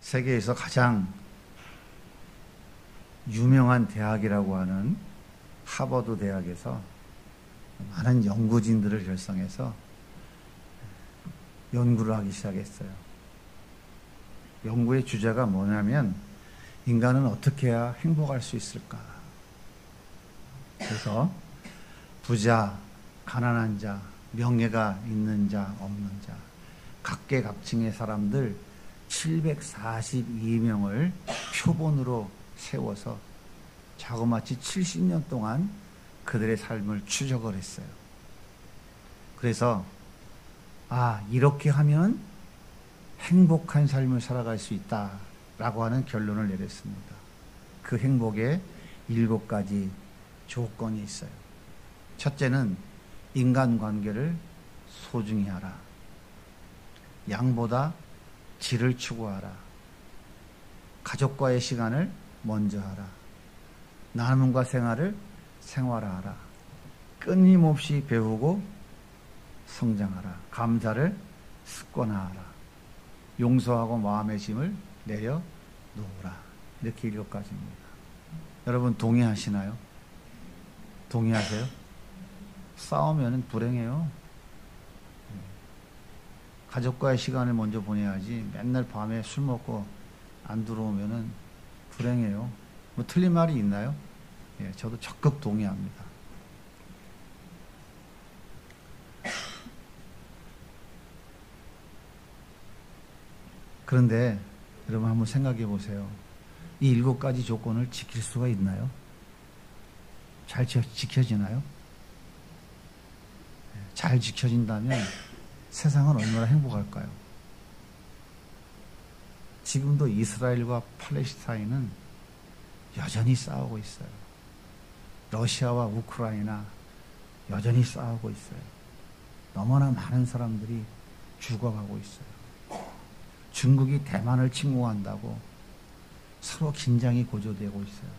세계에서 가장 유명한 대학이라고 하는 하버드 대학에서 많은 연구진들을 결성해서 연구를 하기 시작했어요. 연구의 주제가 뭐냐면 인간은 어떻게 해야 행복할 수 있을까? 그래서 부자, 가난한 자, 명예가 있는 자, 없는 자, 각계각층의 사람들 742명을 표본으로 세워서 자그마치 70년 동안 그들의 삶을 추적을 했어요. 그래서 이렇게 하면 행복한 삶을 살아갈 수 있다라고 하는 결론을 내렸습니다. 그 행복에 7가지 조건이 있어요. 첫째는 인간관계를 소중히 하라. 양보다 질을 추구하라. 가족과의 시간을 먼저 하라. 나눔과 생활화하라. 끊임없이 배우고 성장하라. 감사를 습관화하라. 용서하고 마음의 짐을 내려놓으라. 이렇게 7가지입니다. 여러분 동의하시나요? 동의하세요? 싸우면 불행해요. 가족과의 시간을 먼저 보내야지 맨날 밤에 술 먹고 안 들어오면 불행해요. 뭐 틀린 말이 있나요? 예, 저도 적극 동의합니다. 그런데 여러분 한번 생각해 보세요. 이 7가지 조건을 지킬 수가 있나요? 잘 지켜지나요? 잘 지켜진다면 세상은 얼마나 행복할까요? 지금도 이스라엘과 팔레스타인은 여전히 싸우고 있어요. 러시아와 우크라이나 여전히 싸우고 있어요. 너무나 많은 사람들이 죽어가고 있어요. 중국이 대만을 침공한다고 서로 긴장이 고조되고 있어요.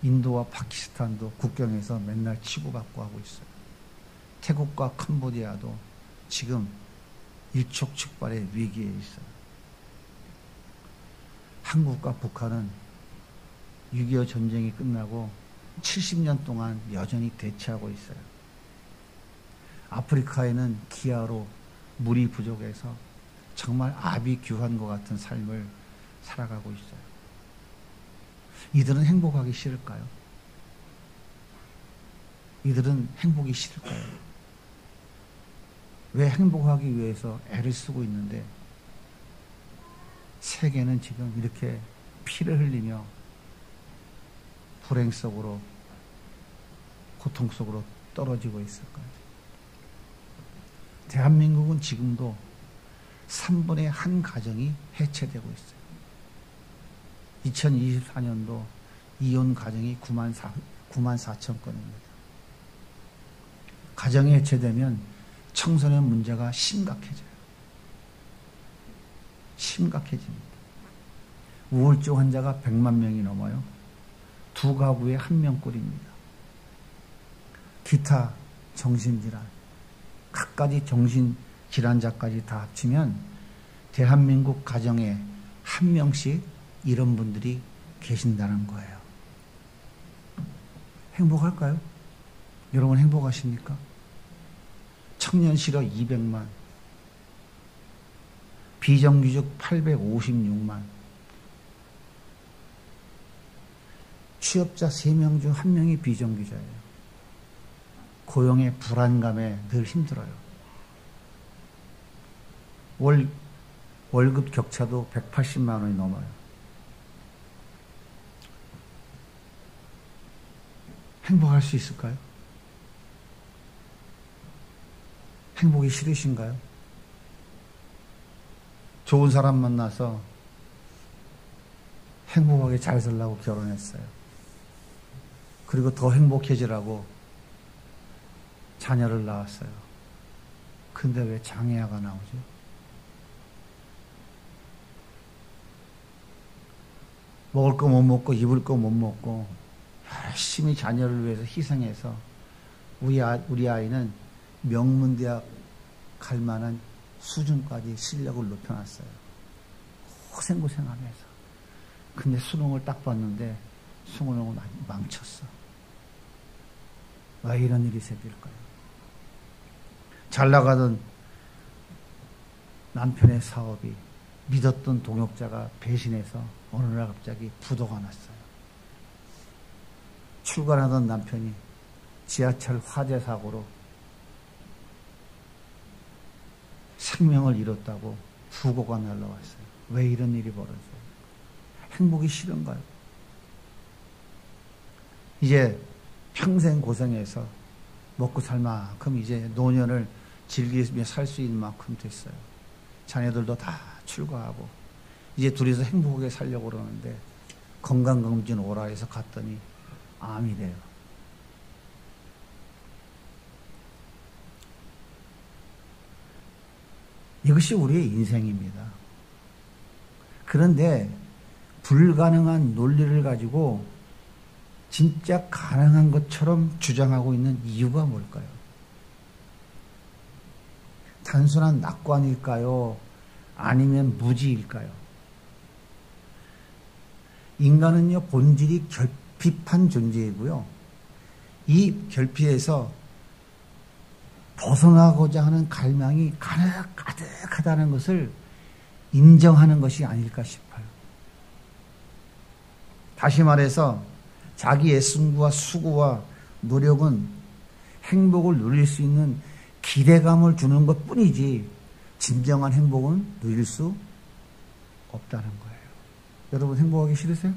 인도와 파키스탄도 국경에서 맨날 치고받고 하고 있어요. 태국과 캄보디아도 지금 일촉즉발의 위기에 있어요. 한국과 북한은 6.25 전쟁이 끝나고 70년 동안 여전히 대치하고 있어요. 아프리카에는 기아로 물이 부족해서 정말 아비규환과 같은 삶을 살아가고 있어요. 이들은 행복하기 싫을까요? 이들은 행복이 싫을까요? 왜 행복하기 위해서 애를 쓰고 있는데 세계는 지금 이렇게 피를 흘리며 불행 속으로, 고통 속으로 떨어지고 있을까요? 대한민국은 지금도 3분의 1 가정이 해체되고 있어요. 2024년도 이혼 가정이 9만 4천 건입니다. 가정이 해체되면 청소년 문제가 심각해져요. 심각해집니다. 우울증 환자가 100만 명이 넘어요. 2가구에 1명꼴입니다. 기타 정신질환, 갖가지 정신질환자까지 다 합치면 대한민국 가정에 1명씩 이런 분들이 계신다는 거예요. 행복할까요? 여러분 행복하십니까? 청년 실업 200만, 비정규직 856만, 취업자 3명 중 1명이 비정규자예요. 고용의 불안감에 늘 힘들어요. 월급 격차도 180만 원이 넘어요. 행복할 수 있을까요? 행복이 싫으신가요? 좋은 사람 만나서 행복하게 잘 살라고 결혼했어요. 그리고 더 행복해지라고 자녀를 낳았어요. 근데 왜 장애아가 나오죠? 먹을 거 못 먹고 입을 거 못 먹고 열심히 자녀를 위해서 희생해서 우리 아이는 명문대학 갈 만한 수준까지 실력을 높여놨어요. 고생하면서. 근데 수능을 딱 봤는데 수능을 망쳤어. 왜 이런 일이 생길까요? 잘 나가던 남편의 사업이 믿었던 동역자가 배신해서 어느 날 갑자기 부도가 났어요. 출근하던 남편이 지하철 화재 사고로 생명을 잃었다고 부고가 날라왔어요. 왜 이런 일이 벌어져요? 행복이 싫은가요? 이제 평생 고생해서 먹고 살 만큼 이제 노년을 즐기며 살 수 있는 만큼 됐어요. 자녀들도 다 출가하고 이제 둘이서 행복하게 살려고 그러는데 건강검진 오라 해서 갔더니 암이래요. 이것이 우리의 인생입니다. 그런데 불가능한 논리를 가지고 진짜 가능한 것처럼 주장하고 있는 이유가 뭘까요? 단순한 낙관일까요? 아니면 무지일까요? 인간은요, 본질이 결핍한 존재이고요. 이 결핍에서 벗어나고자 하는 갈망이 가득하다는 것을 인정하는 것이 아닐까 싶어요. 다시 말해서 자기 애쓴과 수고와 노력은 행복을 누릴 수 있는 기대감을 주는 것 뿐이지 진정한 행복은 누릴 수 없다는 거예요. 여러분 행복하기 싫으세요?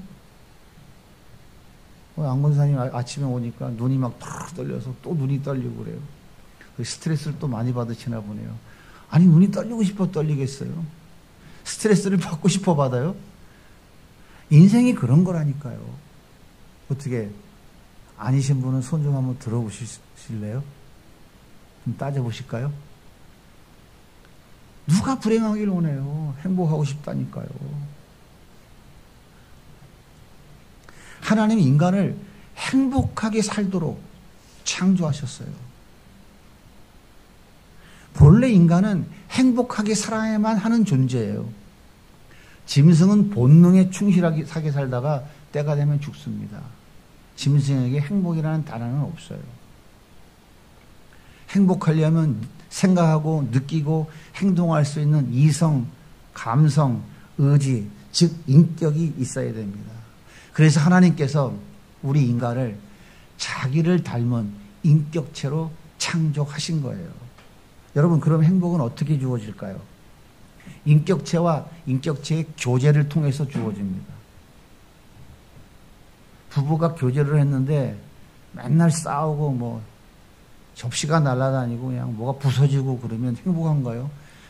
안건사님 아침에 오니까 눈이 막 탁 떨려서 또 눈이 떨리고 그래요. 스트레스를 또 많이 받으시나 보네요. 아니 눈이 떨리고 싶어 떨리겠어요? 스트레스를 받고 싶어 받아요? 인생이 그런 거라니까요. 어떻게 아니신 분은 손 좀 한번 들어보실래요? 좀 따져보실까요? 누가 불행하길 원해요? 행복하고 싶다니까요. 하나님이 인간을 행복하게 살도록 창조하셨어요. 본래 인간은 행복하게 살아야만 하는 존재예요. 짐승은 본능에 충실하게 살다가 때가 되면 죽습니다. 짐승에게 행복이라는 단어는 없어요. 행복하려면 생각하고 느끼고 행동할 수 있는 이성, 감성, 의지, 즉 인격이 있어야 됩니다. 그래서 하나님께서 우리 인간을 자기를 닮은 인격체로 창조하신 거예요. 여러분, 그럼 행복은 어떻게 주어질까요? 인격체와 인격체의 교제를 통해서 주어집니다. 부부가 교제를 했는데 맨날 싸우고 뭐 접시가 날아다니고 그냥 뭐가 부서지고 그러면 행복한가요?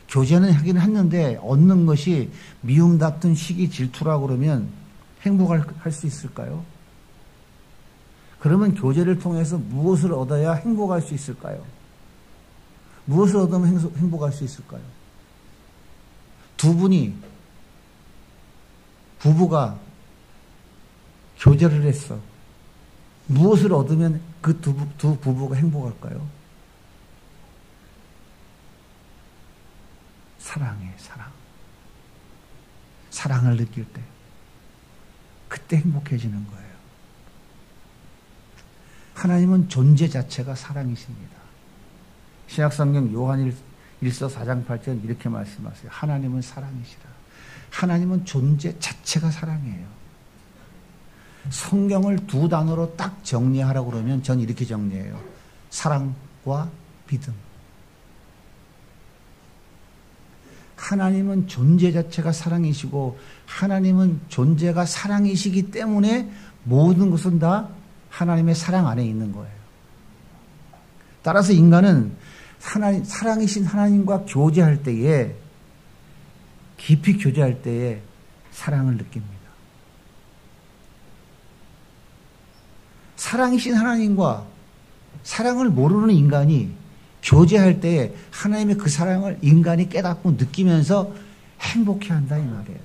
교제는 하긴 했는데 얻는 것이 미움, 다툼, 시기, 질투라고 그러면 행복할 수 있을까요? 그러면 교제를 통해서 무엇을 얻어야 행복할 수 있을까요? 무엇을 얻으면 행복할 수 있을까요? 두 분이 부부가 교제를 했어. 무엇을 얻으면 그 두 부부가 행복할까요? 사랑이에요, 사랑. 사랑을 느낄 때. 그때 행복해지는 거예요. 하나님은 존재 자체가 사랑이십니다. 신약성경 요한 1서 4장 8절 이렇게 말씀하세요. 하나님은 사랑이시라. 하나님은 존재 자체가 사랑이에요. 성경을 두 단어로 딱 정리하라고 그러면 전 이렇게 정리해요. 사랑과 믿음. 하나님은 존재 자체가 사랑이시고 하나님은 존재가 사랑이시기 때문에 모든 것은 다 하나님의 사랑 안에 있는 거예요. 따라서 인간은 사랑이신 하나님과 교제할 때에 깊이 교제할 때에 사랑을 느낍니다. 사랑이신 하나님과 사랑을 모르는 인간이 교제할 때에 하나님의 그 사랑을 인간이 깨닫고 느끼면서 행복해한다 이 말이에요.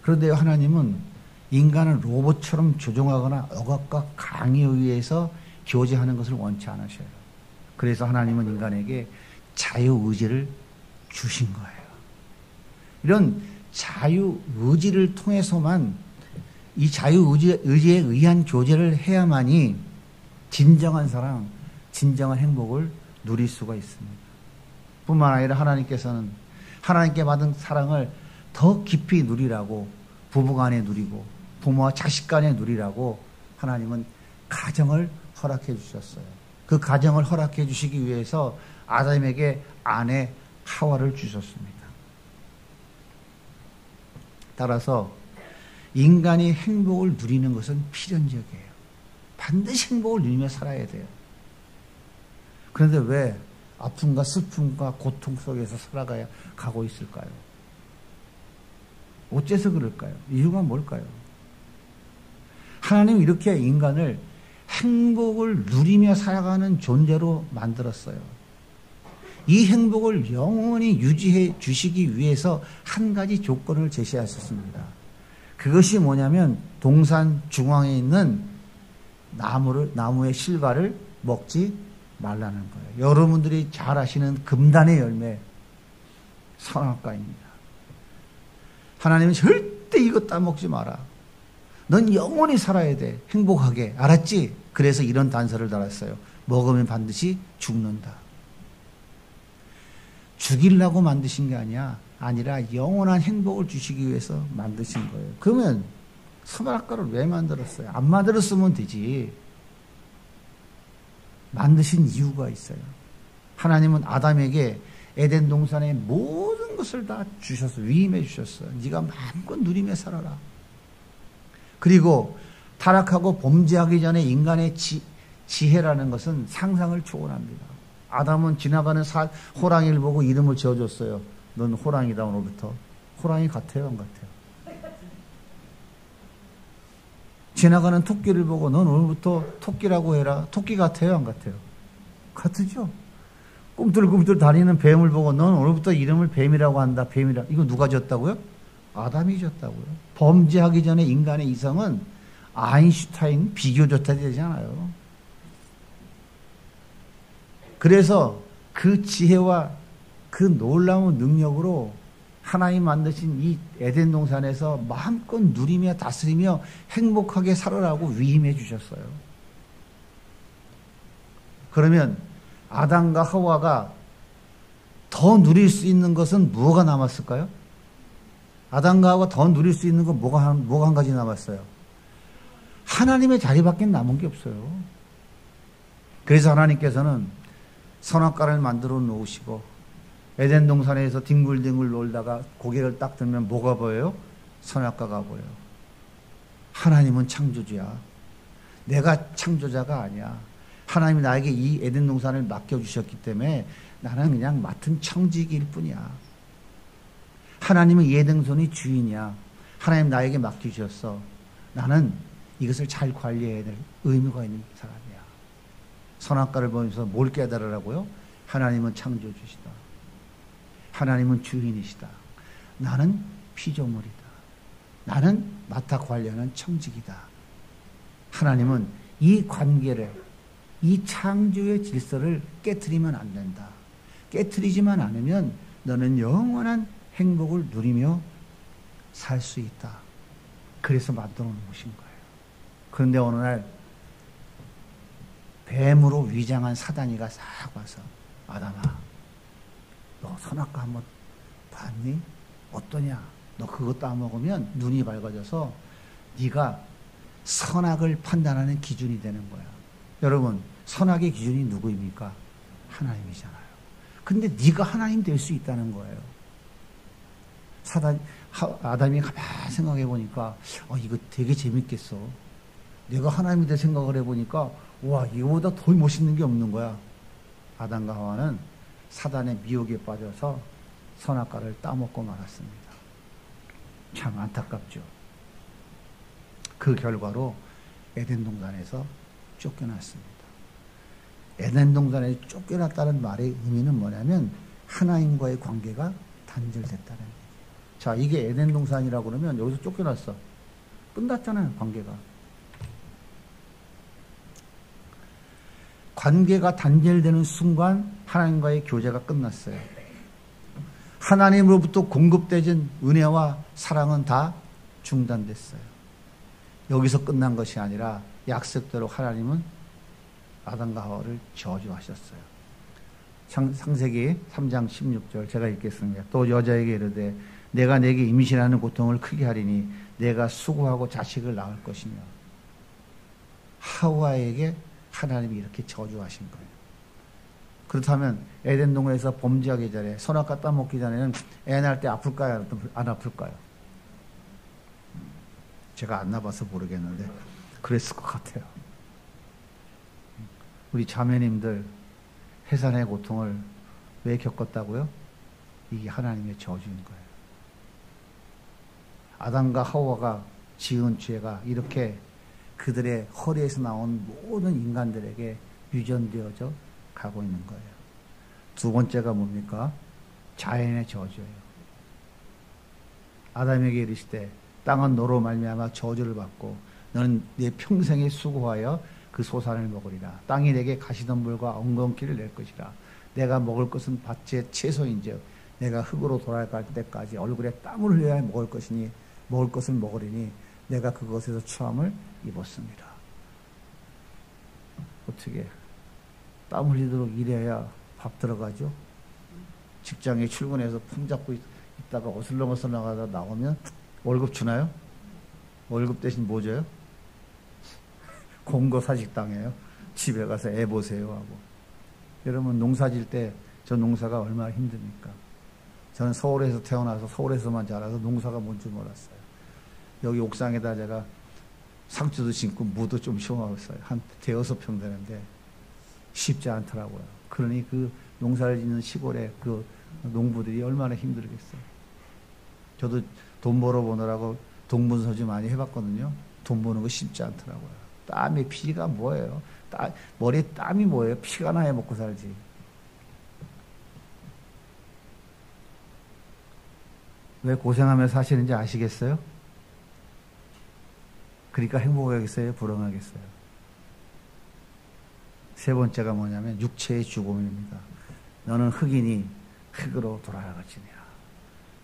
그런데 하나님은 인간을 로봇처럼 조종하거나 억압과 강요에 의해서 교제하는 것을 원치 않으셔요. 그래서 하나님은 인간에게 자유의지를 주신 거예요. 이런 자유의지를 통해서만 이 자유의지에 의한 교제를 해야만이 진정한 사랑, 진정한 행복을 누릴 수가 있습니다. 뿐만 아니라 하나님께서는 하나님께 받은 사랑을 더 깊이 누리라고 부부간에 누리고 부모와 자식 간에 누리라고 하나님은 가정을 허락해 주셨어요. 그 가정을 허락해 주시기 위해서 아담에게 아내 하와를 주셨습니다. 따라서 인간이 행복을 누리는 것은 필연적이에요. 반드시 행복을 누리며 살아야 돼요. 그런데 왜 아픔과 슬픔과 고통 속에서 살아가야 가고 있을까요? 어째서 그럴까요? 이유가 뭘까요? 하나님은 이렇게 인간을 행복을 누리며 살아가는 존재로 만들었어요. 이 행복을 영원히 유지해 주시기 위해서 한 가지 조건을 제시하셨습니다. 그것이 뭐냐면 동산 중앙에 있는 나무의 실과를 먹지 말라는 거예요. 여러분들이 잘 아시는 금단의 열매, 선악과입니다. 하나님은 절대 이것 따먹지 마라. 넌 영원히 살아야 돼. 행복하게. 알았지? 그래서 이런 단서를 달았어요. 먹으면 반드시 죽는다. 죽이려고 만드신 게 아니라 영원한 행복을 주시기 위해서 만드신 거예요. 그러면 선악과를 왜 만들었어요? 안 만들었으면 되지. 만드신 이유가 있어요. 하나님은 아담에게 에덴 동산의 모든 것을 다 주셔서 위임해 주셨어요. 네가 마음껏 누리며 살아라. 그리고 타락하고 범죄하기 전에 인간의 지혜라는 것은 상상을 초월합니다. 아담은 지나가는 호랑이를 보고 이름을 지어줬어요. 넌 호랑이다 오늘부터. 호랑이 같아요, 안 같아요? 지나가는 토끼를 보고 넌 오늘부터 토끼라고 해라. 토끼 같아요, 안 같아요? 같으죠? 꿈틀꿈틀 다니는 뱀을 보고 넌 오늘부터 이름을 뱀이라고 한다. 뱀이라. 이거 누가 졌다고요? 아담이 졌다고요. 범죄하기 전에 인간의 이성은 아인슈타인 비교조차 되지 않아요. 그래서 그 지혜와 그 놀라운 능력으로 하나님 만드신 이 에덴 동산에서 마음껏 누리며 다스리며 행복하게 살아라고 위임해 주셨어요. 그러면 아담과 하와가 더 누릴 수 있는 것은 뭐가 남았을까요? 아담과 하와가 더 누릴 수 있는 건 뭐가 한 가지 남았어요? 하나님의 자리밖에 남은 게 없어요. 그래서 하나님께서는 선악과를 만들어 놓으시고 에덴 동산에서 뒹굴뒹굴 놀다가 고개를 딱 들면 뭐가 보여요? 선악과가 보여요. 하나님은 창조주야. 내가 창조자가 아니야. 하나님이 나에게 이 에덴 동산을 맡겨주셨기 때문에 나는 그냥 맡은 청지기일 뿐이야. 하나님은 이 에덴 동산의 주인이야. 하나님 나에게 맡겨주셨어. 나는 이것을 잘 관리해야 될 의무가 있는 사람이야. 선악과를 보면서 뭘 깨달으라고요? 하나님은 창조주시다. 하나님은 주인이시다. 나는 피조물이다. 나는 맡아 관리하는 청지기다. 하나님은 이 관계를, 이 창조의 질서를 깨트리면 안 된다. 깨트리지만 않으면 너는 영원한 행복을 누리며 살 수 있다. 그래서 만들어 놓으신 거예요. 그런데 어느 날 뱀으로 위장한 사단이가 싹 와서 아담아, 너 선악과 한번 봤니? 어떠냐? 너 그거 따먹으면 눈이 밝아져서 네가 선악을 판단하는 기준이 되는 거야. 여러분, 선악의 기준이 누구입니까? 하나님이잖아요. 근데 네가 하나님 될 수 있다는 거예요. 아담이 가만히 생각해 보니까 이거 되게 재밌겠어. 내가 하나님이 될 생각을 해보니까 와, 이거보다 더 멋있는 게 없는 거야. 아담과 하와는 사단의 미혹에 빠져서 선악과를 따먹고 말았습니다. 참 안타깝죠. 그 결과로 에덴 동산에서 쫓겨났습니다. 에덴 동산에 쫓겨났다는 말의 의미는 뭐냐면 하나님과의 관계가 단절됐다는 얘기예요. 자, 이게 에덴 동산이라고 그러면 여기서 쫓겨났어. 끝났잖아요, 관계가. 관계가 단절되는 순간 하나님과의 교제가 끝났어요. 하나님으로부터 공급되진 은혜와 사랑은 다 중단됐어요. 여기서 끝난 것이 아니라 약속대로 하나님은 아담과 하와를 저주하셨어요. 창세기 3장 16절 제가 읽겠습니다. 또 여자에게 이르되 내가 내게 임신하는 고통을 크게 하리니 내가 수고하고 자식을 낳을 것이며. 하와에게 하나님이 이렇게 저주하신 거예요. 그렇다면 에덴 동산에서 범죄하기 전에 선악과 따먹기 전에는 애 낳을 때 아플까요? 안 아플까요? 제가 안 낳아봐서 모르겠는데 그랬을 것 같아요. 우리 자매님들 해산의 고통을 왜 겪었다고요? 이게 하나님의 저주인 거예요. 아담과 하와가 지은 죄가 이렇게 그들의 허리에서 나온 모든 인간들에게 유전되어져 가고 있는 거예요. 두 번째가 뭡니까? 자연의 저주예요. 아담에게 이르시되 땅은 너로 말미암아 저주를 받고 너는 네 평생에 수고하여 그 소산을 먹으리라. 땅이 내게 가시덤불과 엉겅퀴를 낼 것이라. 내가 먹을 것은 밭의 채소인즉 내가 흙으로 돌아갈 때까지 얼굴에 땀을 흘려야 먹을 것이니 먹을 것을 먹으리니 내가 그것에서 추함을 입었습니다. 어떻게 땀 흘리도록 일해야 밥 들어가죠? 직장에 출근해서 품잡고 있다가 어슬렁어슬렁 나가다 나오면 월급 주나요? 월급 대신 뭐 줘요? 공거사직당해요. 집에 가서 애 보세요 하고. 여러분 농사 질 때 저 농사가 얼마나 힘듭니까? 저는 서울에서 태어나서 서울에서만 자라서 농사가 뭔지 몰랐어요. 여기 옥상에다 제가 상추도 심고 무도 좀 심어하고 있어요. 한 대여섯 평 되는데 쉽지 않더라고요. 그러니 그 농사를 짓는 시골의 그 농부들이 얼마나 힘들겠어요. 저도 돈 벌어보느라고 동분서주 많이 해봤거든요. 돈 버는 거 쉽지 않더라고요. 땀이 피가 뭐예요? 머리에 땀이 뭐예요? 피가 나야 먹고 살지. 왜 고생하며 사시는지 아시겠어요? 그러니까 행복하겠어요? 불행하겠어요? 세 번째가 뭐냐면 육체의 죽음입니다. 너는 흙이니 흙으로 돌아가지니라.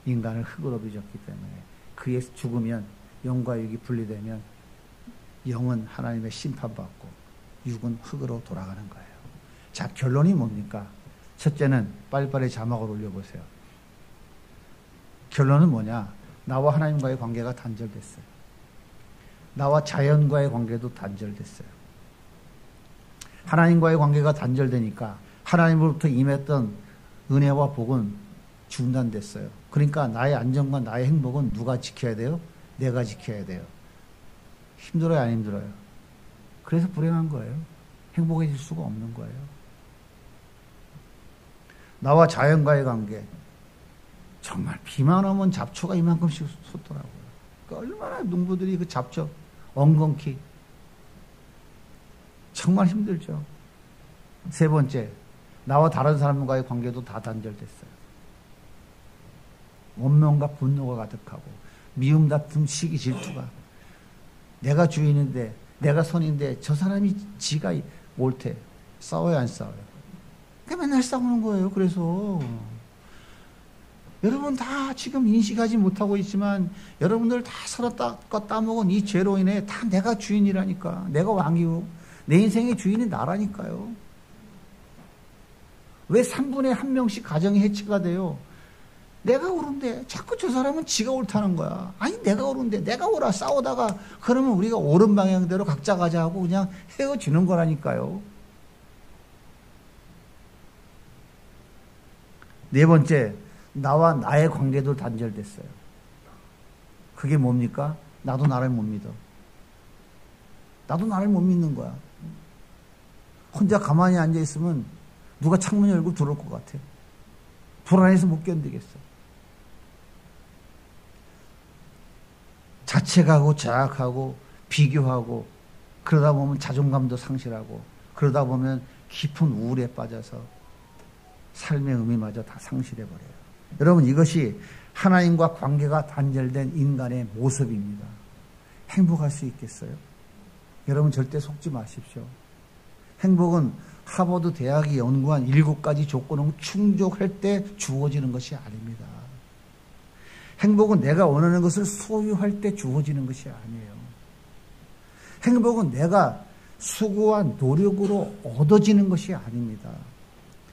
인간을 흙으로 빚었기 때문에 그의 죽으면 영과 육이 분리되면 영은 하나님의 심판받고 육은 흙으로 돌아가는 거예요. 자, 결론이 뭡니까? 첫째는 빨리빨리 자막을 올려보세요. 결론은 뭐냐? 나와 하나님과의 관계가 단절됐어요. 나와 자연과의 관계도 단절됐어요. 하나님과의 관계가 단절되니까 하나님으로부터 임했던 은혜와 복은 중단됐어요. 그러니까 나의 안정과 나의 행복은 누가 지켜야 돼요? 내가 지켜야 돼요. 힘들어요, 안 힘들어요? 그래서 불행한 거예요. 행복해질 수가 없는 거예요. 나와 자연과의 관계. 정말 비만 오면 잡초가 이만큼씩 솟더라고요. 그러니까 얼마나 농부들이 그 잡초, 엉겅퀴. 정말 힘들죠. 세 번째, 나와 다른 사람과의 관계도 다 단절됐어요. 원망과 분노가 가득하고 미움, 다툼, 시기, 질투가. 내가 주인인데, 내가 선인데 저 사람이 지가 옳대. 싸워요, 안 싸워요? 그러니까 맨날 싸우는 거예요. 그래서 여러분 다 지금 인식하지 못하고 있지만 여러분들 다 서로 따먹은 이 죄로 인해 다 내가 주인이라니까. 내가 왕이고 내 인생의 주인이 나라니까요. 왜 3분의 1명씩 가정이 해체가 돼요? 내가 옳은데 자꾸 저 사람은 지가 옳다는 거야. 아니 내가 옳은데 내가 옳아. 싸우다가 그러면 우리가 옳은 방향대로 각자 가자 하고 그냥 헤어지는 거라니까요. 네 번째, 나와 나의 관계도 단절됐어요. 그게 뭡니까? 나도 나를 못 믿어. 나도 나를 못 믿는 거야. 혼자 가만히 앉아있으면 누가 창문 열고 들어올 것 같아. 불안해서 못 견디겠어. 자책하고 자학하고 비교하고 그러다 보면 자존감도 상실하고 그러다 보면 깊은 우울에 빠져서 삶의 의미마저 다 상실해버려요. 여러분 이것이 하나님과 관계가 단절된 인간의 모습입니다. 행복할 수 있겠어요? 여러분 절대 속지 마십시오. 행복은 하버드 대학이 연구한 7가지 조건을 충족할 때 주어지는 것이 아닙니다. 행복은 내가 원하는 것을 소유할 때 주어지는 것이 아니에요. 행복은 내가 수고와 노력으로 얻어지는 것이 아닙니다.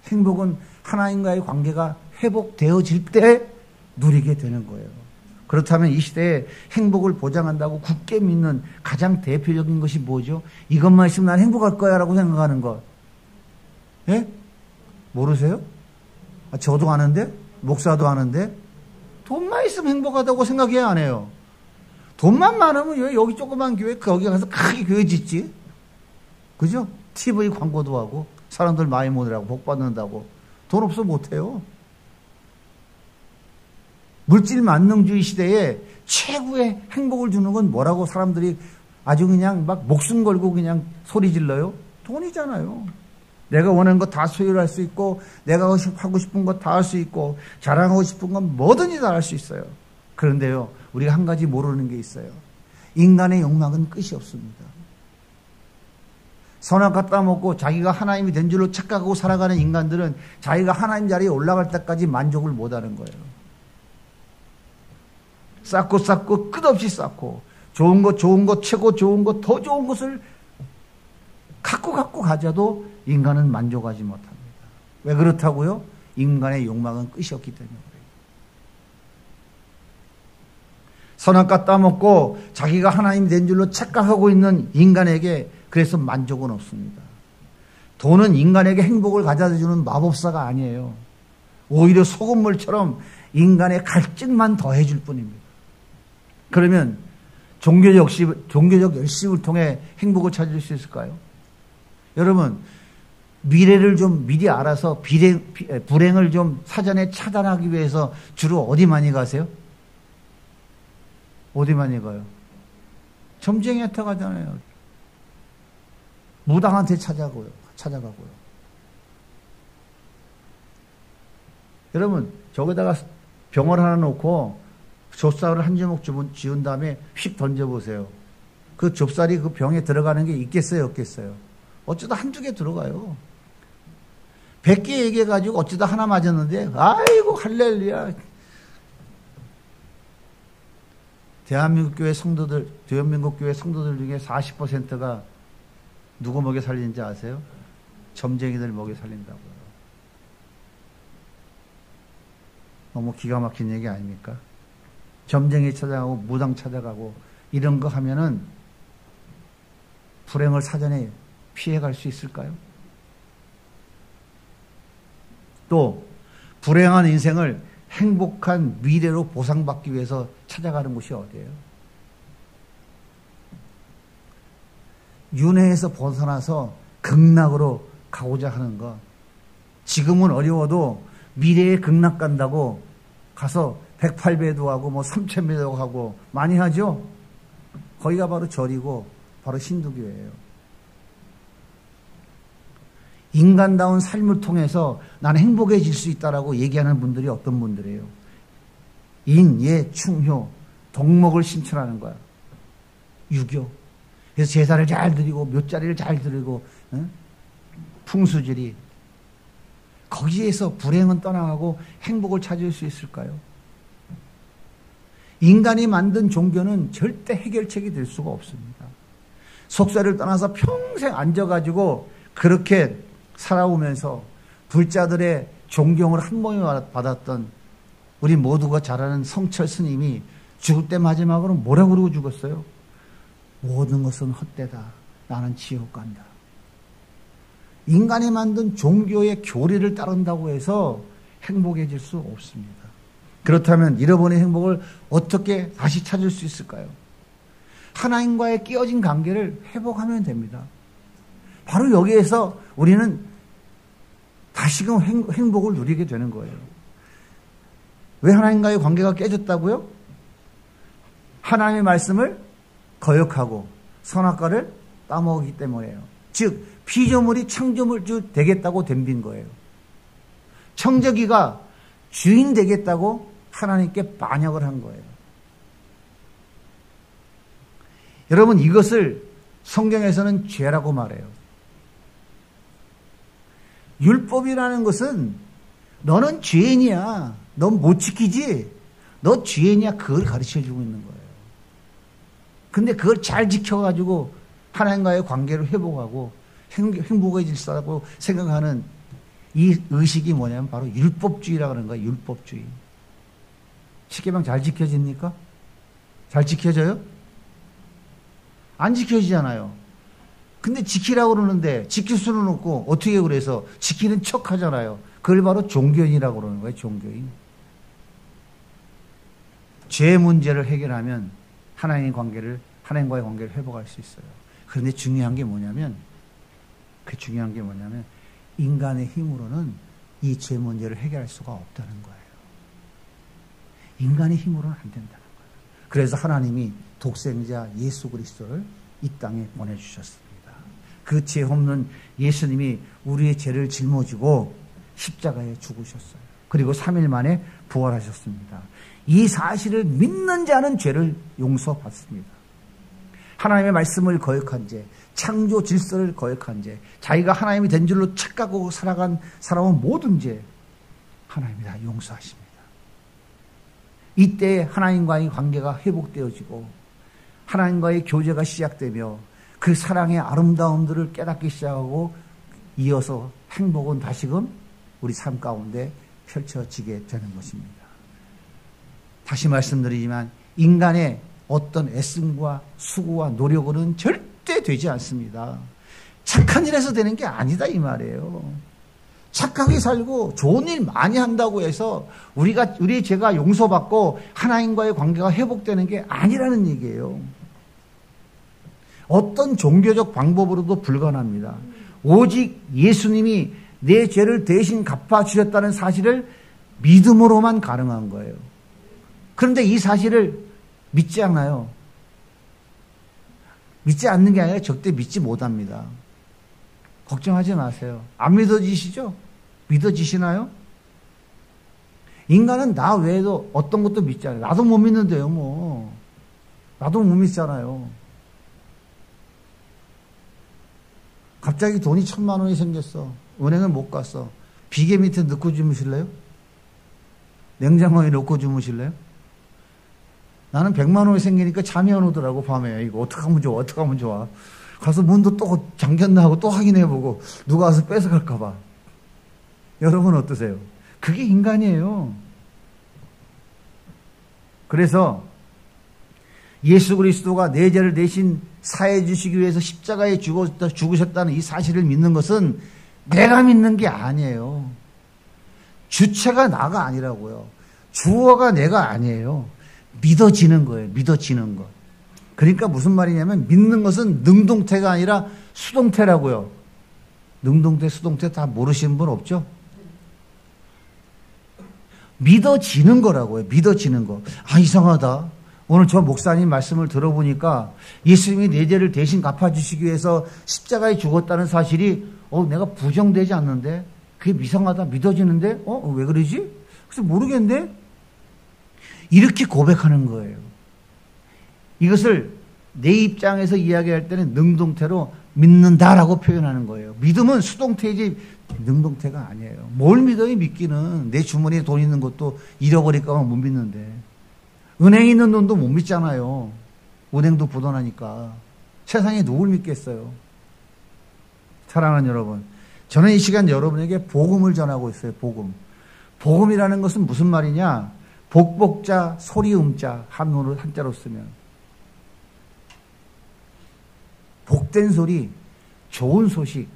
행복은 하나님과의 관계가 회복되어질 때 누리게 되는 거예요. 그렇다면 이 시대에 행복을 보장한다고 굳게 믿는 가장 대표적인 것이 뭐죠? 이것만 있으면 난 행복할 거야 라고 생각하는 것. 예? 모르세요? 저도 아는데? 목사도 아는데? 돈만 있으면 행복하다고 생각해야 안 해요. 돈만 많으면 왜 여기 조그만 교회 거기 가서 크게 교회 짓지? 그죠? TV 광고도 하고 사람들 많이 모으라고 복 받는다고. 돈 없어 못해요. 물질 만능주의 시대에 최고의 행복을 주는 건 뭐라고 사람들이 아주 그냥 막 목숨 걸고 그냥 소리 질러요? 돈이잖아요. 내가 원하는 거 다 소유를 할 수 있고 내가 하고 싶은 거 다 할 수 있고 자랑하고 싶은 건 뭐든지 다 할 수 있어요. 그런데요, 우리가 한 가지 모르는 게 있어요. 인간의 욕망은 끝이 없습니다. 선악 따먹고 자기가 하나님이 된 줄로 착각하고 살아가는 인간들은 자기가 하나님 자리에 올라갈 때까지 만족을 못하는 거예요. 쌓고 끝없이 쌓고 좋은 것 최고 좋은 것 더 좋은 것을 갖고 가져도 인간은 만족하지 못합니다. 왜 그렇다고요? 인간의 욕망은 끝이 없기 때문에 그래요. 선악과 따먹고 자기가 하나님이 된 줄로 착각하고 있는 인간에게 그래서 만족은 없습니다. 돈은 인간에게 행복을 가져다주는 마법사가 아니에요. 오히려 소금물처럼 인간의 갈증만 더해줄 뿐입니다. 그러면 종교적 열심을 통해 행복을 찾을 수 있을까요? 여러분, 미래를 좀 미리 알아서 불행을 좀 사전에 차단하기 위해서 주로 어디 많이 가세요? 어디 많이 가요? 점쟁이한테 가잖아요. 무당한테 찾아가고요. 여러분, 저기다가 병을 하나 놓고 좁쌀을 한 주먹 지은 다음에 휙 던져보세요. 그 좁쌀이 그 병에 들어가는 게 있겠어요, 없겠어요? 어쩌다 한두 개 들어가요. 100개 얘기해가지고 어쩌다 하나 맞았는데, 아이고, 할렐루야. 대한민국 교회 성도들 중에 40%가 누구 먹여 살리는지 아세요? 점쟁이들 먹여 살린다고요. 너무 기가 막힌 얘기 아닙니까? 점쟁이 찾아가고 무당 찾아가고 이런 거 하면은 불행을 사전에 피해갈 수 있을까요? 또 불행한 인생을 행복한 미래로 보상받기 위해서 찾아가는 곳이 어디예요? 윤회에서 벗어나서 극락으로 가고자 하는 것. 지금은 어려워도 미래에 극락 간다고 가서 108배도 하고 뭐 3000배도 하고 많이 하죠? 거기가 바로 절이고 바로 신도교예요. 인간다운 삶을 통해서 나는 행복해질 수 있다라고 얘기하는 분들이 어떤 분들이에요? 인, 예, 충효, 덕목을 신천하는 거야. 유교. 그래서 제사를 잘 드리고 묘자리를 잘 드리고 풍수지리. 거기에서 불행은 떠나가고 행복을 찾을 수 있을까요? 인간이 만든 종교는 절대 해결책이 될 수가 없습니다. 속세를 떠나서 평생 앉아가지고 그렇게 살아오면서 불자들의 존경을 한 번에 받았던 우리 모두가 잘 아는 성철 스님이 죽을 때 마지막으로 뭐라고 그러고 죽었어요? 모든 것은 헛되다. 나는 지옥 간다. 인간이 만든 종교의 교리를 따른다고 해서 행복해질 수 없습니다. 그렇다면 잃어버린 행복을 어떻게 다시 찾을 수 있을까요? 하나님과의 끼어진 관계를 회복하면 됩니다. 바로 여기에서 우리는 다시금 행복을 누리게 되는 거예요. 왜 하나님과의 관계가 깨졌다고요? 하나님의 말씀을 거역하고 선악과를 따먹기 때문이에요. 즉 피조물이 창조물 되겠다고 덤빈 거예요. 청지기가 주인 되겠다고 하나님께 반역을 한 거예요. 여러분, 이것을 성경에서는 죄라고 말해요. 율법이라는 것은 너는 죄인이야. 넌 못 지키지. 너 죄인이야. 그걸 가르쳐주고 있는 거예요. 근데 그걸 잘 지켜가지고 하나님과의 관계를 회복하고 행복해질다고 생각하는 이 의식이 뭐냐면 바로 율법주의라고 하는 거예요. 율법주의. 십계명 잘 지켜집니까? 잘 지켜져요? 안 지켜지잖아요. 근데 지키라고 그러는데 지킬 수는 없고 어떻게 그래서 지키는 척 하잖아요. 그걸 바로 종교인이라고 그러는 거예요. 종교인. 죄 문제를 해결하면 하나님과의 관계를 회복할 수 있어요. 그런데 중요한 게 뭐냐면 인간의 힘으로는 이 죄 문제를 해결할 수가 없다는 거예요. 인간의 힘으로는 안 된다는 거예요. 그래서 하나님이 독생자 예수 그리스도를 이 땅에 보내주셨습니다. 그 죄 없는 예수님이 우리의 죄를 짊어지고 십자가에 죽으셨어요. 그리고 3일 만에 부활하셨습니다. 이 사실을 믿는 자는 죄를 용서받습니다. 하나님의 말씀을 거역한 죄, 창조 질서를 거역한 죄, 자기가 하나님이 된 줄로 착각하고 살아온 모든 죄, 하나님이 다 용서하십니다. 이때 하나님과의 관계가 회복되어지고 하나님과의 교제가 시작되며 그 사랑의 아름다움들을 깨닫기 시작하고 이어서 행복은 다시금 우리 삶 가운데 펼쳐지게 되는 것입니다. 다시 말씀드리지만 인간의 어떤 애씀과 수고와 노력으로는 절대 되지 않습니다. 착한 일에서 되는 게 아니다 이 말이에요. 착하게 살고 좋은 일 많이 한다고 해서 우리의 죄가 용서받고 하나님과의 관계가 회복되는 게 아니라는 얘기예요. 어떤 종교적 방법으로도 불가능합니다. 오직 예수님이 내 죄를 대신 갚아주셨다는 사실을 믿음으로만 가능한 거예요. 그런데 이 사실을 믿지 않아요. 믿지 않는 게 아니라 절대 믿지 못합니다. 걱정하지 마세요. 안 믿어지시죠? 믿어지시나요? 인간은 나 외에도 어떤 것도 믿지 않아요. 나도 못 믿는데요, 뭐. 나도 못 믿잖아요. 갑자기 돈이 1,000만 원이 생겼어. 은행을 못 갔어. 비계 밑에 넣고 주무실래요? 냉장고에 넣고 주무실래요? 나는 100만 원이 생기니까 잠이 안 오더라고, 밤에. 이거 어떡하면 좋아, 어떡하면 좋아. 가서 문도 또 잠겼나 하고 또 확인해보고 누가 와서 뺏어갈까봐. 여러분 어떠세요? 그게 인간이에요. 그래서 예수 그리스도가 내 죄를 대신 사해 주시기 위해서 십자가에 죽으셨다는 이 사실을 믿는 것은 내가 믿는 게 아니에요. 주체가 나가 아니라고요. 주어가 내가 아니에요. 믿어지는 거예요. 믿어지는 것. 그러니까 무슨 말이냐면 믿는 것은 능동태가 아니라 수동태라고요. 능동태, 수동태 다 모르시는 분 없죠? 믿어지는 거라고요. 믿어지는 거. 아, 이상하다. 오늘 저 목사님 말씀을 들어보니까 예수님이 내 죄를 대신 갚아주시기 위해서 십자가에 죽었다는 사실이 내가 부정되지 않는데 그게 이상하다. 믿어지는데 왜 그러지? 그래서 모르겠는데 이렇게 고백하는 거예요. 이것을 내 입장에서 이야기할 때는 능동태로 믿는다라고 표현하는 거예요. 믿음은 수동태이지 능동태가 아니에요. 뭘 믿어요, 믿기는. 내 주머니에 돈 있는 것도 잃어버릴까 봐 못 믿는데. 은행에 있는 돈도 못 믿잖아요. 은행도 부도나니까. 세상에 누굴 믿겠어요. 사랑하는 여러분, 저는 이 시간 여러분에게 복음을 전하고 있어요. 복음. 복음이라는 것은 무슨 말이냐? 복복자, 소리음자, 한자로 쓰면. 복된 소리, 좋은 소식,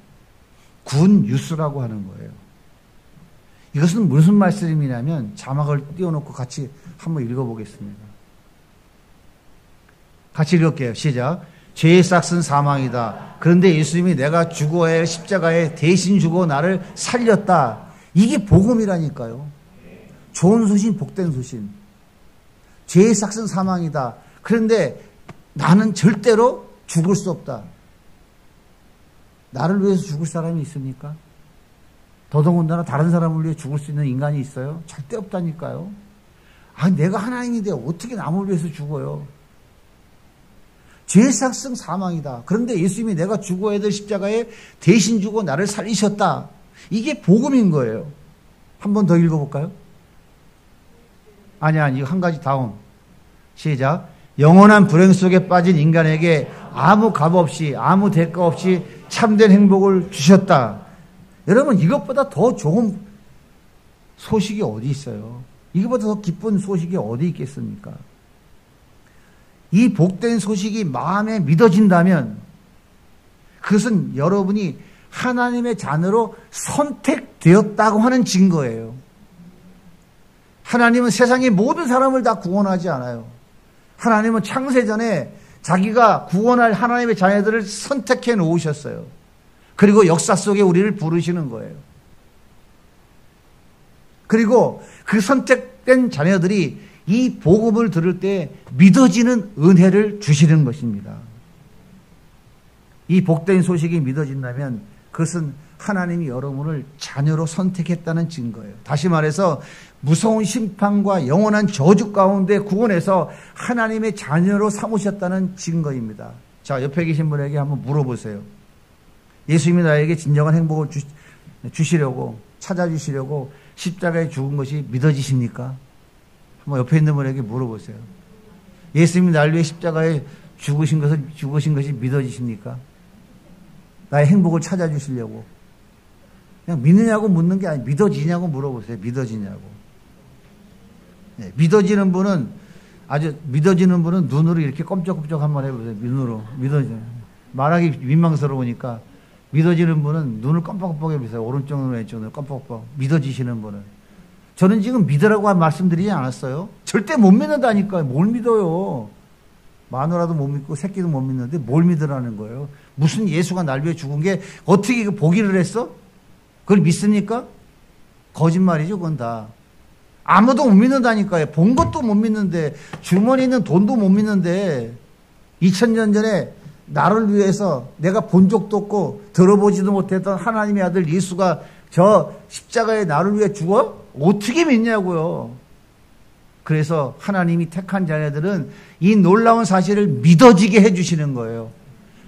군 뉴스라고 하는 거예요. 이것은 무슨 말씀이냐면 자막을 띄워놓고 같이 한번 읽어보겠습니다. 같이 읽을게요. 시작. 죄의 싹은 사망이다. 그런데 예수님이 내가 죽어야 할 십자가에 대신 죽어 나를 살렸다. 이게 복음이라니까요. 좋은 소신, 복된 소신. 죄의 싹은 사망이다. 그런데 나는 절대로 죽을 수 없다. 나를 위해서 죽을 사람이 있습니까? 더더군다나 다른 사람을 위해 죽을 수 있는 인간이 있어요? 절대 없다니까요. 아, 내가 하나님인데 어떻게 남을 위해서 죽어요? 죄의 삭은 사망이다. 그런데 예수님이 내가 죽어야 될 십자가에 대신 죽어 나를 살리셨다. 이게 복음인 거예요. 한 번 더 읽어볼까요? 아니, 이거 한 가지 다음. 시작. 영원한 불행 속에 빠진 인간에게 아무 값 없이, 아무 대가 없이 참된 행복을 주셨다. 여러분, 이것보다 더 좋은 소식이 어디 있어요? 이것보다 더 기쁜 소식이 어디 있겠습니까? 이 복된 소식이 마음에 믿어진다면 그것은 여러분이 하나님의 자녀로 선택되었다고 하는 증거예요. 하나님은 세상의 모든 사람을 다 구원하지 않아요. 하나님은 창세전에 자기가 구원할 하나님의 자녀들을 선택해 놓으셨어요. 그리고 역사 속에 우리를 부르시는 거예요. 그리고 그 선택된 자녀들이 이 복음을 들을 때 믿어지는 은혜를 주시는 것입니다. 이 복된 소식이 믿어진다면 그것은 하나님이 여러분을 자녀로 선택했다는 증거예요. 다시 말해서 무서운 심판과 영원한 저주 가운데 구원해서 하나님의 자녀로 삼으셨다는 증거입니다. 자, 옆에 계신 분에게 한번 물어보세요. 예수님이 나에게 진정한 행복을 주시려고, 찾아주시려고 십자가에 죽은 것이 믿어지십니까? 한번 옆에 있는 분에게 물어보세요. 예수님이 날 위해 십자가에 죽으신 것이 믿어지십니까? 나의 행복을 찾아주시려고. 그냥 믿느냐고 묻는 게 아니고 믿어지냐고 물어보세요. 믿어지냐고. 네, 믿어지는 분은 눈으로 이렇게 껌쩍껌쩍 한번 해보세요. 눈으로. 믿어져요. 말하기 민망스러우니까 믿어지는 분은 눈을 껌뻑껌뻑 해보세요. 오른쪽 눈, 왼쪽 눈 껌뻑껌뻑. 믿어지시는 분은. 저는 지금 믿으라고 말씀드리지 않았어요. 절대 못 믿는다니까요. 뭘 믿어요. 마누라도 못 믿고 새끼도 못 믿는데 뭘 믿으라는 거예요. 무슨 예수가 날 위해 죽은 게 어떻게 보기를 했어? 그걸 믿습니까? 거짓말이죠, 그건 다. 아무도 못 믿는다니까요. 본 것도 못 믿는데, 주머니에 있는 돈도 못 믿는데, 2000년 전에 나를 위해서 내가 본 적도 없고 들어보지도 못했던 하나님의 아들 예수가 저 십자가에 나를 위해 죽어? 어떻게 믿냐고요. 그래서 하나님이 택한 자녀들은 이 놀라운 사실을 믿어지게 해주시는 거예요.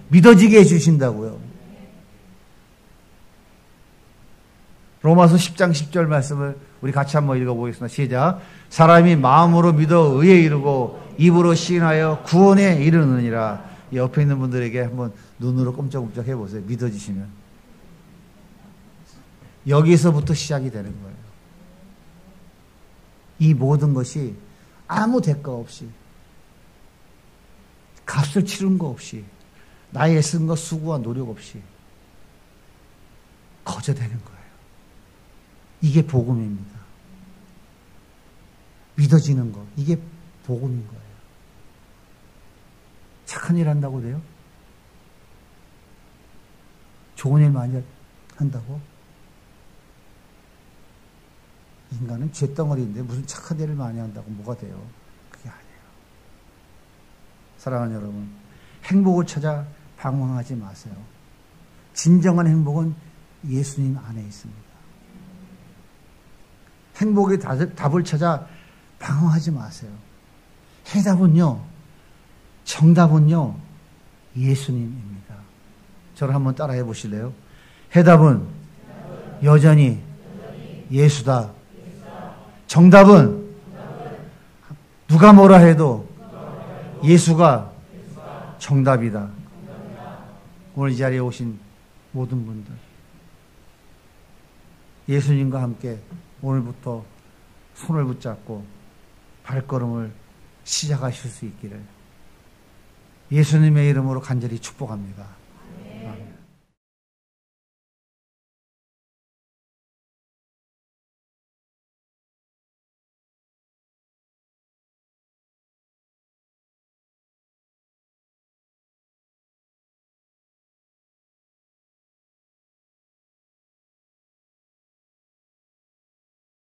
믿어지게 해주신다고요. 로마서 10장 10절 말씀을 우리 같이 한번 읽어보겠습니다. 시작. 사람이 마음으로 믿어 의에 이르고 입으로 시인하여 구원에 이르느니라. 옆에 있는 분들에게 한번 눈으로 꼼짝꼼짝 해보세요. 믿어지시면. 여기서부터 시작이 되는 거예요. 이 모든 것이 아무 대가 없이, 값을 치른 거 없이, 나의 애쓴 것, 수고와 노력 없이 거저 되는 거예요. 이게 복음입니다. 믿어지는 거, 이게 복음인 거예요. 착한 일 한다고 돼요? 좋은 일 많이 한다고? 인간은 쇳덩어리인데 무슨 착한 일을 많이 한다고 뭐가 돼요? 그게 아니에요. 사랑하는 여러분, 행복을 찾아 방황하지 마세요. 진정한 행복은 예수님 안에 있습니다. 행복의 답을 찾아 방황하지 마세요. 해답은요, 정답은요, 예수님입니다. 저를 한번 따라해 보실래요? 해답은 여전히 예수다. 정답은 누가 뭐라 해도 예수가 정답이다. 오늘 이 자리에 오신 모든 분들, 예수님과 함께 오늘부터 손을 붙잡고 발걸음을 시작하실 수 있기를 예수님의 이름으로 간절히 축복합니다.